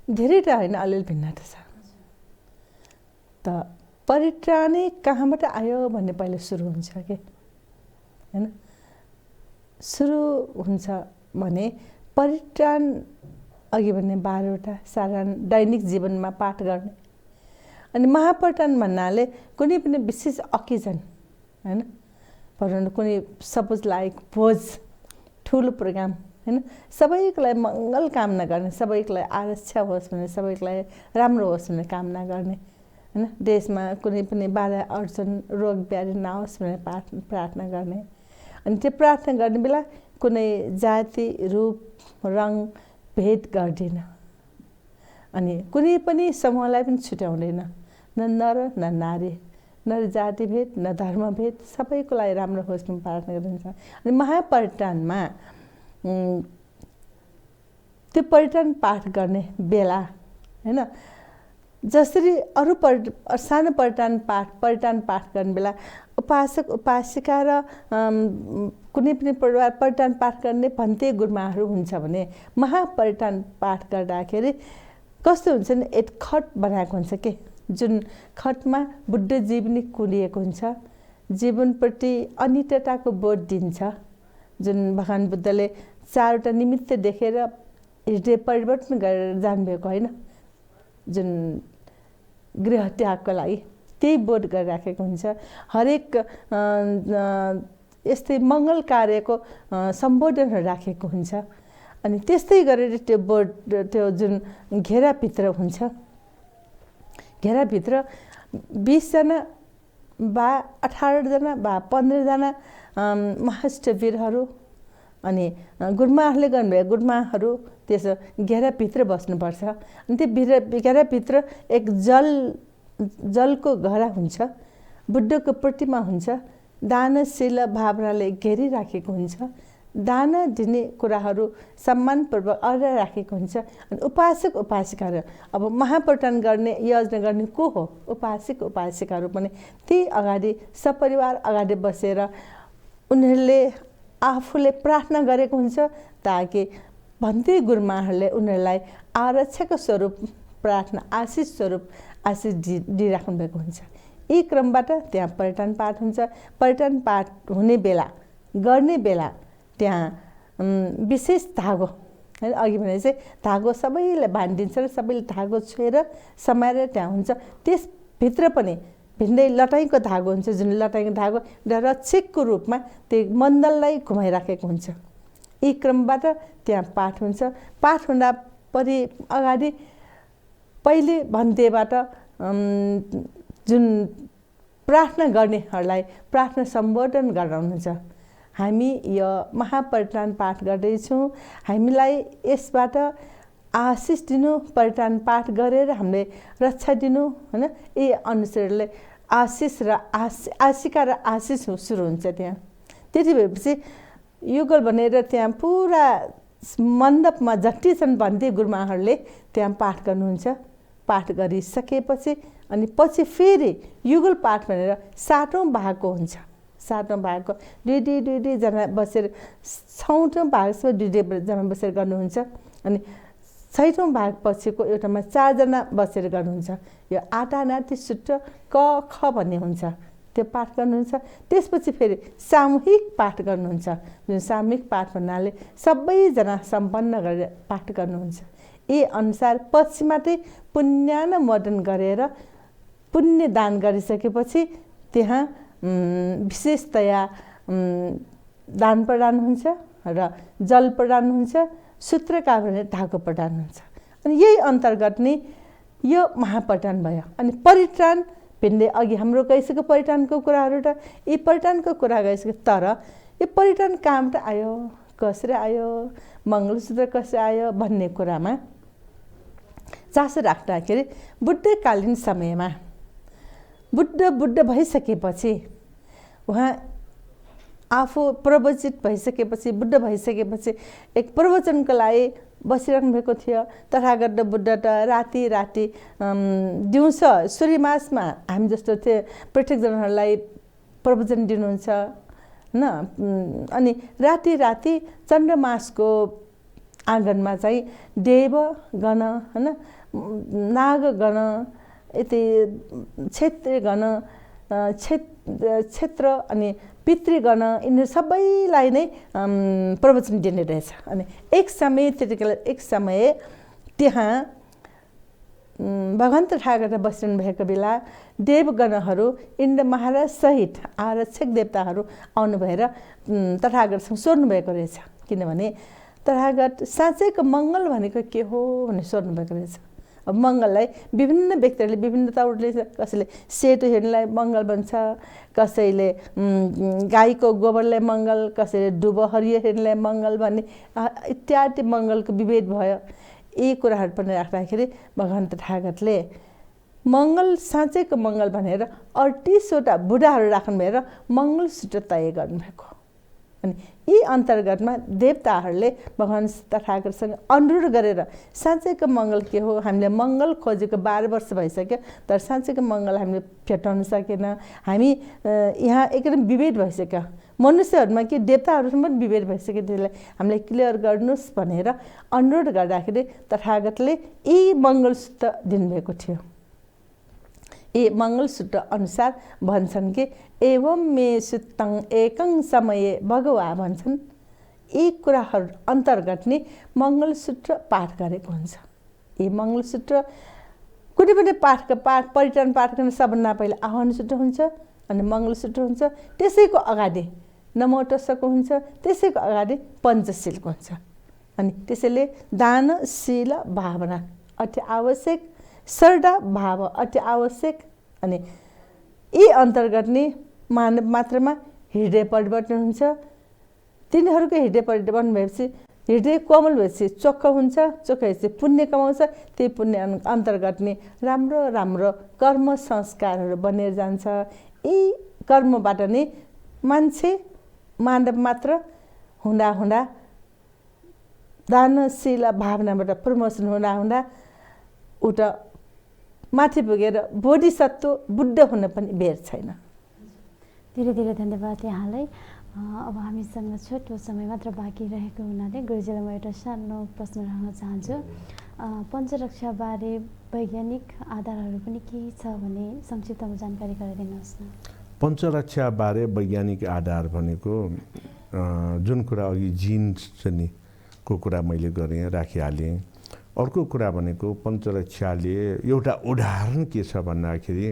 धेरै त होइन, अलिअलि भिन्नता छ। त परित्राणै कहाँबाट आयो भन्ने पहिले सुरु हुन्छ कि हैन। सुरु हुन्छ भने परित्राण अघि भन्ने 12वटा साधारण दैनिक जीवनमा पाठ गर्ने। अनि महापरित्राण भन्नाले कुनै पनि विशेष अकेजन हैन, भनौँ कुनै सपोज लाइक भोज, ठुलो प्रोग्राम हैन, सबैको लागि मङ्गल कामना गर्ने, सबैको लागि आरक्षा होस् भने, सबैको लागि राम्रो होस् भने कामना गर्ने हैन। देशमा कुनै पनि बाधा अडचन रोग ब्याधि नहोस् भनेर प्रार्थना गर्ने। अनि त्यो प्रार्थना गर्ने बेला कुनै जाति रूप रङ भेद गर्दैन। अनि कुनै पनि समूहलाई पनि छुट्याउँदैन, न नर न नारी, न जाति भेद न धर्म भेद, सबैको लागि राम्रो होस् भने प्रार्थना गरिन्छ। अनि महापरित्राणमा त्यो परित्राण पाठ गर्ने बेला हैन, जसरी अरू सानो परित्राण पाठ गर्ने बेला उपासक उपासिका र कुनै पनि परित्राण पाठ गर्ने भन्ते गुरुमाहरू हुन्छ भने महापरित्राण पाठ गर्दाखेरि कस्तो हुन्छ नि, एक खट बनाएको हुन्छ के, जुन खटमा बुद्ध जीवनी कुलिएको हुन्छ, जीवनप्रति अनित्यताको बोध दिन्छ। जुन भगवान बुद्धले 4वटा निमित्त देखेर हृदय परिवर्तन गरेर जानुभएको होइन, जुन गृह त्यागको लागि त्यही बोध गरिराखेको हुन्छ। हरेक यस्तै मङ्गल कार्यको सम्बोधनहरू राखेको हुन्छ। अनि त्यस्तै गरेर त्यो बोर्ड त्यो जुन घेराभित्र हुन्छ, घेराभित्र 20 जना वा 18 जना वा 15 जना महाष्टवीरहरू अनि गुरुमाहरूले गर्नुभएको गुरुमाहरू त्यसो घेराभित्र बस्नुपर्छ। अनि त्यो घेराभित्र एक जलको घडा हुन्छ, बुद्धको प्रतिमा हुन्छ, दानशील भावनाले घेरिराखेको हुन्छ। दाना दिने कुराहरू सम्मानपूर्वक अगाडि राखेको हुन्छ। अनि उपासक उपासिकाहरू, अब महाप्रदान गर्ने यज्ञ गर्ने को हो? उपासक उपासिकाहरू पनि त्यही अगाडि सपरिवार अगाडि बसेर उनीहरूले आफूले प्रार्थना गरेको हुन्छ ताकि भन्ते गुरुमाहरूले उनीहरूलाई आरक्षाको स्वरूप प्रार्थना आशिष स्वरूप आशिष दिइराख्नु भएको हुन्छ। यी क्रमबाट त्यहाँ परित्राण पाठ हुन्छ। परित्राण पाठ हुने बेला गर्ने बेला त्यहाँ विशेष धागो होइन, अघि भने चाहिँ धागो सबैलाई बाँधिदिन्छ र सबैले धागो छोएर समाएर त्यहाँ हुन्छ। त्यसभित्र पनि भिन्दै लटाइँको धागो हुन्छ, जुन लटाइँको धागो रक्षकको रूपमा त्यो मण्डललाई घुमाइराखेको हुन्छ। यी क्रमबाट त्यहाँ पाठ हुन्छ। पाठ हुँदा अगाडि पहिले भन्तेबाट जुन प्रार्थना गर्नेहरूलाई प्रार्थना सम्बोधन गराउनुहुन्छ। हामी यो महापरित्राण पाठ गर्दैछौँ, हामीलाई यसबाट आशिष दिनु, परित्राण पाठ गरेर हामीले रक्षा दिनु होइन। यी अनुसारले आशिष र आशिका र आशिष सुरु हुन्छ त्यहाँ। त्यति भएपछि युगल भनेर त्यहाँ पुरा मण्डपमा जति छन् भन्थे गुरुमाहरूले त्यहाँ पाठ गर्नुहुन्छ। पाठ गरिसकेपछि अनि पछि फेरि युगल पाठ भनेर 7औं भागको हुन्छ। 7औं भागको दुई जना बसेर 6औं भागसम्म 2 जना बसेर गर्नुहुन्छ। अनि 6औं भाग पछिको एउटामा 4 जना बसेर गर्नुहुन्छ। यो आटानाटी सूत्र क ख भन्ने हुन्छ, त्यो पाठ गर्नुहुन्छ। त्यसपछि फेरि सामूहिक पाठ गर्नुहुन्छ, जुन सामूहिक पाठ भन्नाले सबैजना सम्पन्न गरेर पाठ गर्नुहुन्छ। यी अनुसार पछि मात्रै पुण्यानुमोदन गरेर पुण्य दान गरिसकेपछि त्यहाँ विशेषतया दान प्रदान हुन्छ र जल प्रदान हुन्छ, सूत्रका भने धागो प्रदान हुन्छ। अनि यही अन्तर्गत नै यो महापरित्राण भयो। अनि परित्राण भिन्दै अघि हाम्रो गइसक्यो परित्राणको कुराहरू त यी परित्राणको कुरा गइसक्यो, तर यो परित्राण कहाँबाट आयो, कसरी आयो, मङ्गलसूत्र कसरी आयो भन्ने कुरामा चासो राख्दाखेरि बुद्धकालीन समयमा बुद्ध भइसकेपछि उहाँ आफू प्रवचित भइसकेपछि बुद्ध भइसकेपछि एक प्रवचनको लागि बसिरहनु भएको थियो। तथागत बुद्ध त राति दिउँसो सूर्यमासमा हामी जस्तो थियो प्रत्येकजनाहरूलाई प्रवचन दिनुहुन्छ होइन। अनि राति चन्द्रमासको आँगनमा चाहिँ देवगण होइन, नागगण, यति क्षेत्रीगण, क्षेत्र अनि पितृगण यिनीहरू सबैलाई नै प्रवचन दिने रहेछ। अनि एक समय त्यहाँ भगवन्त ठाकुर बसिरहनु भएको बेला देवगणहरू इन्द्र महाराज सहित आरक्षक देवताहरू आउनु भएर तथागतसँग सोध्नु भएको रहेछ। किनभने तथागत साँच्चैको मङ्गल भनेको के हो भनेर सोध्नु भएको रहेछ। अब मङ्गललाई विभिन्न व्यक्तिहरूले विभिन्न तौरले, कसैले सेतो हेर्नेलाई मङ्गल भन्छ, कसैले गाईको गोबरलाई मङ्गल, कसैले दुबो हरियो हेर्नेलाई मङ्गल भन्ने इत्यादि मङ्गलको विभेद भयो। यी कुराहरू पनि राख्दाखेरि भगवन्त ठाकुरले मङ्गल साँच्चैको मङ्गल भनेर 38वटा बुढाहरू राख्नु भएर मङ्गलसूत्र तय गर्नुभएको। अनि यी अन्तर्गतमा देवताहरूले भगवान् ठाकुरसँग अनुरोध गरेर साँच्चैको मङ्गल के हो, हामीले मङ्गल खोजेको 12 वर्ष भइसक्यो तर साँच्चैको मङ्गल हामीले भेटाउन सकेन। हामी यहाँ एकदम विभेद भइसक्यो, मनुष्यहरूमा कि देवताहरूसँग पनि विभेद भइसक्यो, त्यसलाई हामीले क्लियर गर्नुहोस् भनेर अनुरोध गर्दाखेरि तथागतले यी मङ्गलसूत्र दिनुभएको थियो। यी मङ्गलसूत्र अनुसार भन्छन् कि एवं मे सुत्तं एकं समये भगवा भन्छन्। यी कुराहरू अन्तर्गत नै मङ्गलसूत्र पाठ गरेको हुन्छ। यी मङ्गलसूत्र कुनै पनि पाठ परित्राण पाठ गर्न सबभन्दा पहिला आह्वान सूत्र हुन्छ अनि मङ्गलसूत्र हुन्छ, त्यसैको अगाडि नमोटस्सको हुन्छ, त्यसैको अगाडि पञ्चशीलको हुन्छ। अनि त्यसैले दानशील भावना अति आवश्यक, श्रद्धा भाव अति आवश्यक। अनि यी अन्तर्गत नै मानव मात्रमा हृदय परिवर्तन हुन्छ। तिनीहरूको हृदय परिवर्तन भएपछि हृदय कोमल भएपछि चोखो हुन्छ, चोखो भएपछि पुण्य कमाउँछ। त्यही पुण्य अन्तर्गत नै राम्रो राम्रो कर्म संस्कारहरू बनेर जान्छ। यी कर्मबाट नै मान्छे मानव मात्र हुँदा हुँदा दानशील भावनाबाट प्रमोसन हुँदा हुँदा उता माथि पुगेर बोधिसत्व बुद्ध हुन पनि बेर छैन। धेरै धेरै धन्यवाद यहाँलाई। अब हामीसँग छोटो समय मात्र बाँकी रहेको हुनाले गुरुजीलाई म एउटा सानो प्रश्न राख्न चाहन्छु। पञ्चरक्षाबारे वैज्ञानिक आधारहरू पनि के छ भने संक्षिप्तमा जानकारी गराइदिनुहोस् न। पञ्चरक्षाबारे वैज्ञानिक आधार भनेको जुन कुरा अघि जिन्सको कुरा मैले गरेँ, राखिहालेँ। अर्को कुरा भनेको पञ्चरक्षाले एउटा उदाहरण के छ भन्दाखेरि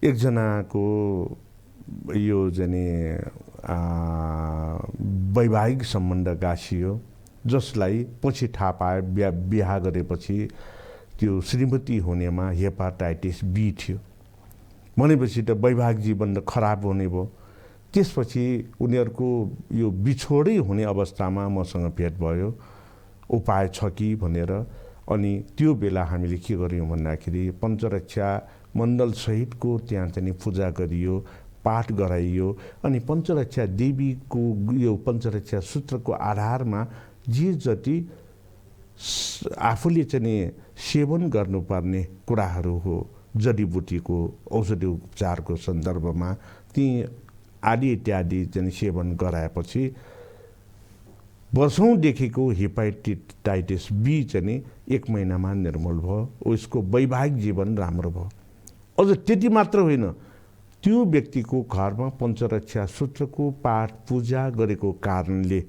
एकजनाको यो जाने वैवाहिक सम्बन्ध गाँसियो, जसलाई पछि थाहा पाए बिहा गरेपछि त्यो श्रीमती हुनेमा हेपाटाइटिस बी थियो। भनेपछि त वैवाहिक जीवन त खराब हुने भयो। त्यसपछि उनीहरूको यो बिछोडै हुने अवस्थामा मसँग भेट भयो, उपाय छ कि भनेर। अनि त्यो बेला हामीले के गर्यौँ भन्दाखेरि पञ्चरक्षा मण्डलसहितको त्यहाँ चाहिँ पूजा गरियो, पाठ गराइयो। अनि पञ्चरक्षा देवीको यो पञ्चरक्षा सूत्रको आधारमा जे जति आफूले चाहिँ सेवन गर्नुपर्ने कुराहरू हो, जडीबुटीको औषधि उपचारको सन्दर्भमा ती आदि इत्यादि चाहिँ सेवन गराएपछि वर्षौँदेखिको हेपाटाइटिस बी चाहिँ 1 महिनामा निर्मूल भयो। उसको वैवाहिक जीवन राम्रो भयो। अझ त्यति मात्र होइन, त्यो व्यक्तिको घरमा पञ्चरक्षा सूत्रको पाठ पूजा गरेको कारणले,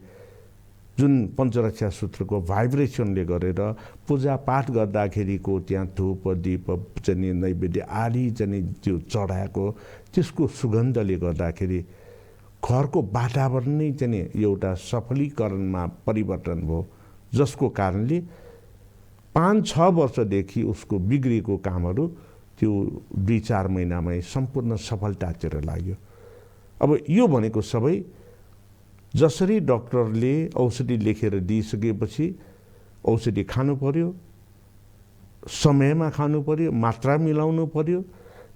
जुन पञ्चरक्षा सूत्रको भाइब्रेसनले गरेर पूजा पाठ गर्दाखेरिको त्यहाँ धूप दीप चाहिँ नैवेद्य आदि चाहिँ त्यो चढाएको त्यसको सुगन्धले गर्दाखेरि घरको वातावरण नै चाहिँ एउटा सफलीकरणमा परिवर्तन भयो, जसको कारणले 5-6 वर्षदेखि उसको बिग्रेको कामहरू त्यो 2-4 महिनामै सम्पूर्ण सफलतातिर लाग्यो। अब यो भनेको सबै जसरी डाक्टरले औषधि लेखेर दिइसकेपछि औषधि खानु पर्यो, समयमा खानु पर्यो, मात्रा मिलाउनु पर्यो,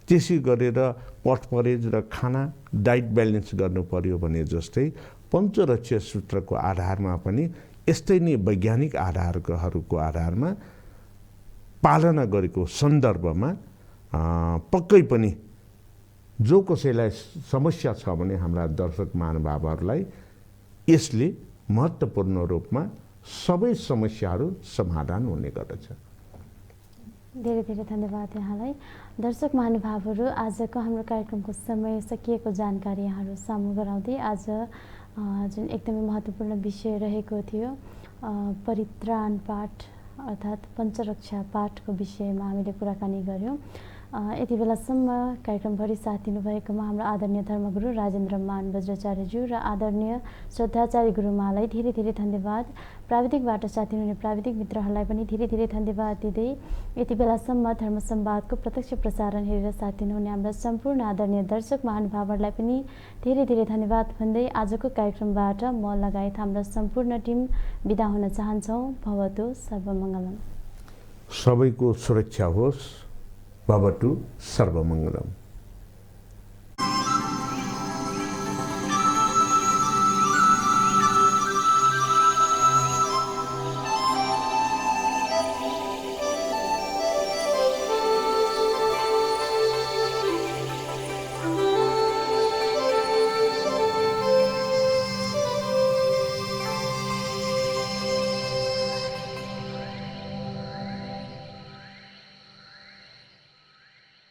त्यसै गरेर पटपरेज र खाना डाइट ब्यालेन्स गर्नु पर्यो भने जस्तै पञ्चरक्षा सूत्रको आधारमा पनि यस्तै नै वैज्ञानिक आधारहरूको आधारमा पालना गरेको सन्दर्भमा पक्कै पनि जो कसैलाई समस्या छ भने हाम्रा दर्शक महानुभावहरूलाई यसले महत्त्वपूर्ण रूपमा सबै समस्याहरू समाधान हुने गर्दछ। धेरै धेरै धन्यवाद यहाँलाई। दर्शक महानुभावहरू, आजको हाम्रो कार्यक्रमको समय सकिएको जानकारी यहाँहरू सामु गराउँदै आज जुन एकदमै महत्त्वपूर्ण विषय रहेको थियो परित्राण पाठ अर्थात् पञ्चरक्षा पाठको विषयमा हामीले कुराकानी गऱ्यौँ। यति बेलासम्म कार्यक्रमभरि साथ दिनुभएकोमा हाम्रो आदरणीय धर्मगुरु राजेन्द्र मान बज्राचार्यज्यू र आदरणीय श्रद्धाचार्य गुरुमालाई धेरै धेरै धन्यवाद। प्राविधिकबाट साथ दिनुहुने प्राविधिक मित्रहरूलाई पनि धेरै धेरै धन्यवाद दिँदै यति बेलासम्म धर्म संवादको प्रत्यक्ष प्रसारण हेरेर साथ दिनुहुने हाम्रा सम्पूर्ण आदरणीय दर्शक महानुभावहरूलाई पनि धेरै धेरै धन्यवाद भन्दै आजको कार्यक्रमबाट म लगायत हाम्रा सम्पूर्ण टिम बिदा हुन चाहन्छौँ। भवतु सर्वमङ्गलम। सबैको सुरक्षा होस्। भवतु सर्वमङ्गलम।